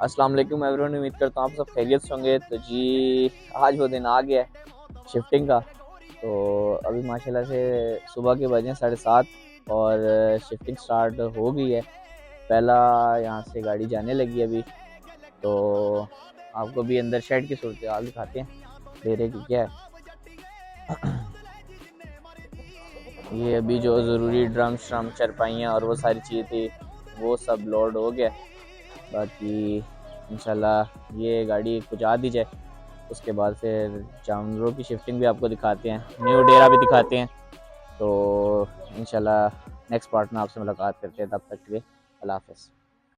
अस्सलाम वालेकुम एवरीवन, उम्मीद करता हूँ आप सब खैरियत से होंगे। तो जी आज वो दिन आ गया है शिफ्टिंग का। तो अभी माशाल्लाह से सुबह के बजे 7:30 और शिफ्टिंग स्टार्ट हो गई है। पहला यहाँ से गाड़ी जाने लगी अभी। तो आपको भी अंदर शेड की सूरत हाल दिखाते हैं, डेरे की क्या है। ये अभी जो ज़रूरी ड्रम श्रम चरपाइयाँ और वो सारी चीज़ें थी वो सब लोड हो गया। बाकी इंशाल्लाह ये गाड़ी पहुँचा दी जाए, उसके बाद फिर जानवरों की शिफ्टिंग भी आपको दिखाते हैं, न्यू डेरा भी दिखाते हैं। तो इंशाल्लाह नेक्स्ट पार्ट में आपसे मुलाकात करते हैं, तब तक के लिए अल्लाह हाफ़िज़।